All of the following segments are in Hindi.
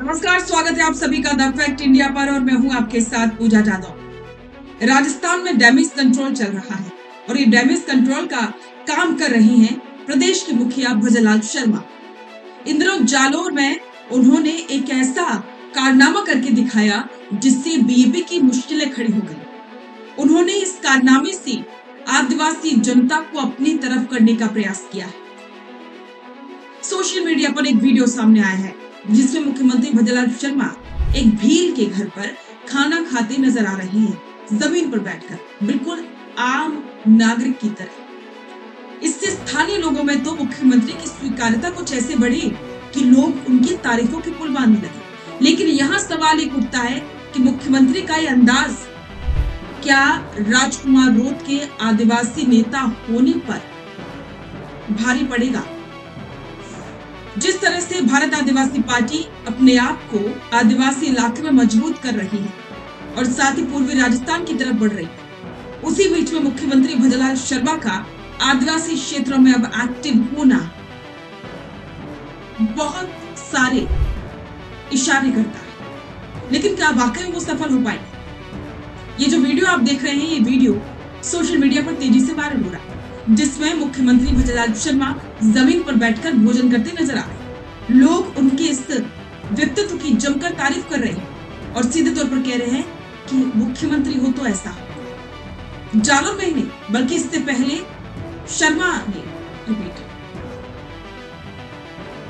नमस्कार, स्वागत है आप सभी का द फैक्ट इंडिया पर और मैं हूं आपके साथ पूजा जादव। राजस्थान में डैमेज कंट्रोल चल रहा है और ये डैमेज कंट्रोल का काम कर रही हैं प्रदेश के मुखिया भजनलाल शर्मा। इन दिनों जालोर में उन्होंने एक ऐसा कारनामा करके दिखाया जिससे बीजेपी की मुश्किलें खड़ी हो गई। उन्होंने इस कारनामे से आदिवासी जनता को अपनी तरफ करने का प्रयास किया है। सोशल मीडिया पर एक वीडियो सामने आया है जिसमें मुख्यमंत्री भजनलाल शर्मा एक भील के घर पर खाना खाते नजर आ रहे हैं, जमीन पर बैठकर, बिल्कुल आम नागरिक की तरह। इससे स्थानीय लोगों में तो मुख्यमंत्री की स्वीकार्यता कुछ ऐसे बढ़ी कि लोग उनकी तारीफों की पुल बांधने लगे। लेकिन यहाँ सवाल एक उठता है कि मुख्यमंत्री का ये अंदाज क्या राजकुमार रोत के आदिवासी नेता होने पर भारी पड़ेगा? जिस तरह से भारत आदिवासी पार्टी अपने आप को आदिवासी इलाके में मजबूत कर रही है और साथ ही पूर्वी राजस्थान की तरफ बढ़ रही है, उसी बीच में मुख्यमंत्री भजनलाल शर्मा का आदिवासी क्षेत्रों में अब एक्टिव होना बहुत सारे इशारे करता है। लेकिन क्या वाकई में वो सफल हो पाएंगे? ये जो वीडियो आप देख रहे हैं, ये वीडियो सोशल मीडिया पर तेजी से वायरल हो रहा है, जिसमें मुख्यमंत्री भजनलाल शर्मा जमीन पर बैठकर भोजन करते नजर आ रहे हैं। लोग उनके इस व्यक्तित्व की जमकर तारीफ कर रहे हैं और सीधे तौर पर कह रहे हैं कि मुख्यमंत्री हो तो ऐसा हो। जालोर में ही नहीं बल्कि इससे पहले शर्मा ने रिपीट,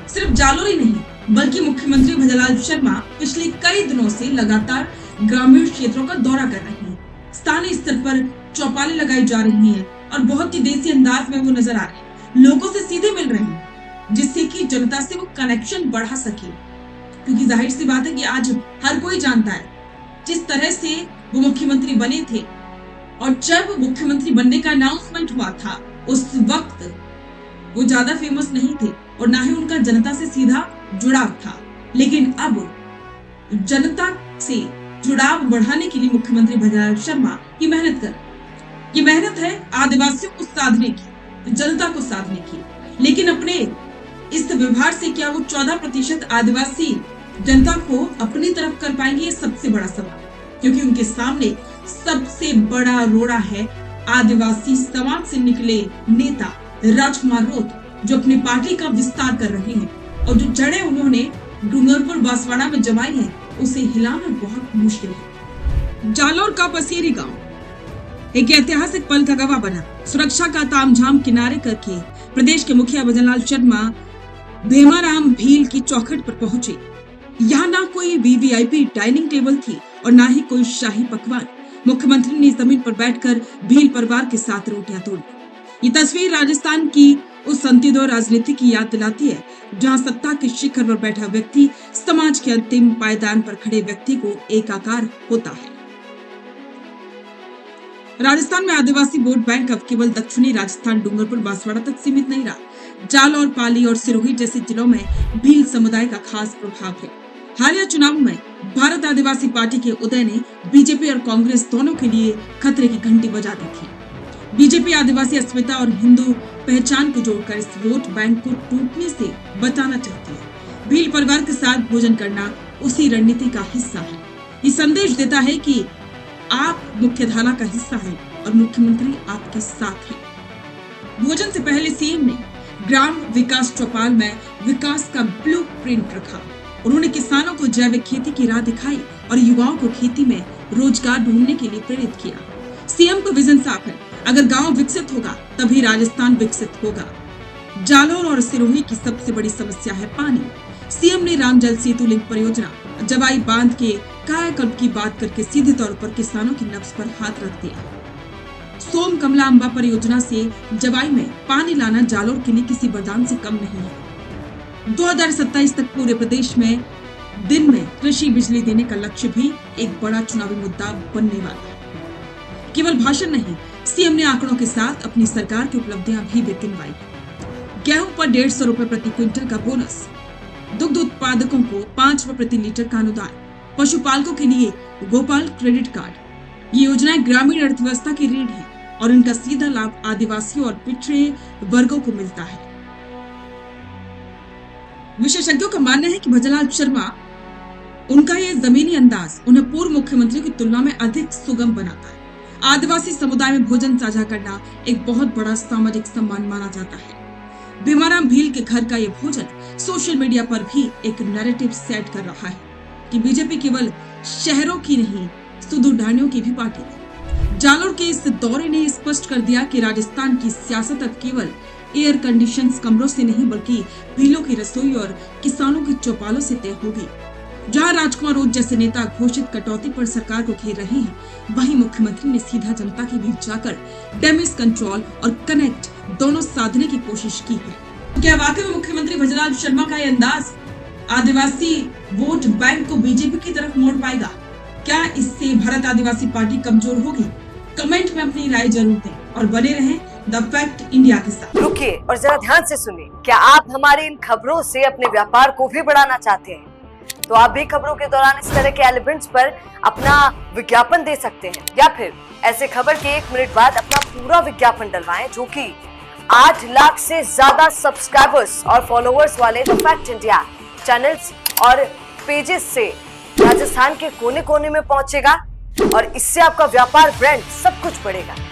सिर्फ जालोर ही नहीं बल्कि मुख्यमंत्री भजनलाल शर्मा पिछले कई दिनों से लगातार ग्रामीण क्षेत्रों का दौरा कर रहे हैं। स्थानीय स्तर पर चौपालें लगाई जा रही हैं और बहुत ही देसी अंदाज में वो नजर आ रहे हैं, लोगों से सीधे मिल रहे हैं जिससे कि जनता से वो कनेक्शन बढ़ा सके। क्योंकि जाहिर सी बात है कि आज हर कोई जानता है जिस तरह से वो मुख्यमंत्री बने थे और जब मुख्यमंत्री बनने का अनाउंसमेंट हुआ था उस वक्त वो ज्यादा फेमस नहीं थे और ना ही उनका जनता से सीधा जुड़ाव था। लेकिन अब जनता से जुड़ाव बढ़ाने के लिए मुख्यमंत्री भजनलाल शर्मा की मेहनत कर, ये मेहनत है आदिवासियों को साधने की, जनता को साधने की। लेकिन अपने इस व्यवहार से क्या वो 14% आदिवासी जनता को अपनी तरफ कर पाएंगे? ये सबसे बड़ा सवाल, क्योंकि उनके सामने सबसे बड़ा रोड़ा है आदिवासी समाज से निकले नेता राजकुमार रोत, जो अपनी पार्टी का विस्तार कर रहे हैं और जो जड़ें उन्होंने डूंगरपुर बांसवाड़ा में जमाई है उसे हिलाना बहुत मुश्किल है। जालोर का पसेरी गांव एक ऐतिहासिक पल का गवाह बना। सुरक्षा का तामझाम किनारे करके प्रदेश के मुखिया भजनलाल शर्मा भेमाराम भील की चौखट पर पहुंचे। यहाँ ना कोई वीवीआईपी डाइनिंग टेबल थी और ना ही कोई शाही पकवान। मुख्यमंत्री ने जमीन पर बैठकर भील परिवार के साथ रोटियां तोड़ी। ये तस्वीर राजस्थान की उस अंत्योदय राजनीति की याद दिलाती है जहाँ सत्ता के शिखर पर बैठा व्यक्ति समाज के अंतिम पायदान पर खड़े व्यक्ति को एकाकार होता है। राजस्थान में आदिवासी वोट बैंक अब केवल दक्षिणी राजस्थान डूंगरपुर बांसवाड़ा तक सीमित नहीं रहा। जालोर, पाली और सिरोही जैसे जिलों में भील समुदाय का खास प्रभाव है। हालिया चुनावों में भारत आदिवासी पार्टी के उदय ने बीजेपी और कांग्रेस दोनों के लिए खतरे की घंटी बजा दी थी। बीजेपी आदिवासी अस्मिता और हिंदू पहचान को जोड़कर इस वोट बैंक को टूटने से बचाना चाहती है। भील परिवार के साथ भोजन करना उसी रणनीति का हिस्सा है। ये संदेश देता है कि आप मुख्यधारा का हिस्सा हैं और मुख्यमंत्री आपके साथ हैं। भोजन से पहले सीएम ने ग्राम विकास चौपाल में विकास का ब्लूप्रिंट रखा। उन्होंने किसानों को जैविक खेती की राह दिखाई और युवाओं को खेती में रोजगार ढूंढने के लिए प्रेरित किया। सीएम का विजन साफ है, अगर गांव विकसित होगा तभी राजस्थान विकसित होगा। जालोर और सिरोही की सबसे बड़ी समस्या है पानी। सीएम ने राम जल सेतु लिंक परियोजना, जवाई बांध के कायाकल्प की बात करके सीधे तौर पर किसानों की नब्ज पर हाथ रख दिया। सोम कमला अंबा परियोजना से जवाई में पानी लाना जालोर के लिए किसी वरदान से कम नहीं है। 2027 तक पूरे प्रदेश में दिन में कृषि बिजली देने का लक्ष्य भी एक बड़ा चुनावी मुद्दा बनने वाला है। केवल भाषण नहीं, सीएम ने आंकड़ों के साथ अपनी सरकार की उपलब्धियां भी गिनवाई। गेहूं पर 150 रुपए प्रति क्विंटल का बोनस, दुग्ध उत्पादकों को 5 रुपए प्रति लीटर का अनुदान, पशुपालकों के लिए गोपाल क्रेडिट कार्ड। ये योजनाएं ग्रामीण अर्थव्यवस्था की रीढ़ है और इनका सीधा लाभ आदिवासियों और पिछड़े वर्गों को मिलता है। विशेषज्ञों का मानना है कि भजनलाल शर्मा उनका ये जमीनी अंदाज उन्हें पूर्व मुख्यमंत्री की तुलना में अधिक सुगम बनाता है। आदिवासी समुदाय में भोजन साझा करना एक बहुत बड़ा सामाजिक सम्मान माना जाता है। भीमाराम भील के घर का ये भोजन सोशल मीडिया पर भी एक नैरेटिव सेट कर रहा है कि बीजेपी केवल शहरों की नहीं, सुदूर ढाणियों की भी पार्टी है। जालोर के इस दौरे ने स्पष्ट कर दिया कि राजस्थान की सियासत अब केवल एयर कंडीशन कमरों से नहीं बल्कि भीलों की रसोई और किसानों की चौपालों से तय होगी। जहां राजकुमार ओझ जैसे नेता घोषित कटौती पर सरकार को घेर रहे हैं, वहीं मुख्यमंत्री ने सीधा जनता के बीच जाकर डैमेज कंट्रोल और कनेक्ट दोनों साधने की कोशिश की है। तो क्या वाकई में मुख्यमंत्री भजनलाल शर्मा का ये अंदाज आदिवासी वोट बैंक को बीजेपी की तरफ मोड़ पाएगा? क्या इससे भारत आदिवासी पार्टी कमजोर होगी? कमेंट में अपनी राय जरूर दें और बने रहें द फैक्ट इंडिया के साथ। रुकिए और जरा ध्यान से सुनिए। क्या आप हमारे इन खबरों से अपने व्यापार को भी बढ़ाना चाहते हैं? तो आप भी खबरों के दौरान इस तरह के एलिमेंट्स पर अपना विज्ञापन दे सकते हैं, या फिर ऐसे खबर के 1 मिनट बाद अपना पूरा विज्ञापन डलवाएं, जो कि 8 लाख से ज्यादा सब्सक्राइबर्स और फॉलोअर्स वाले द फैक्ट इंडिया चैनल्स और पेजेस से राजस्थान के कोने कोने में पहुंचेगा और इससे आपका व्यापार, ब्रांड सब कुछ बढ़ेगा।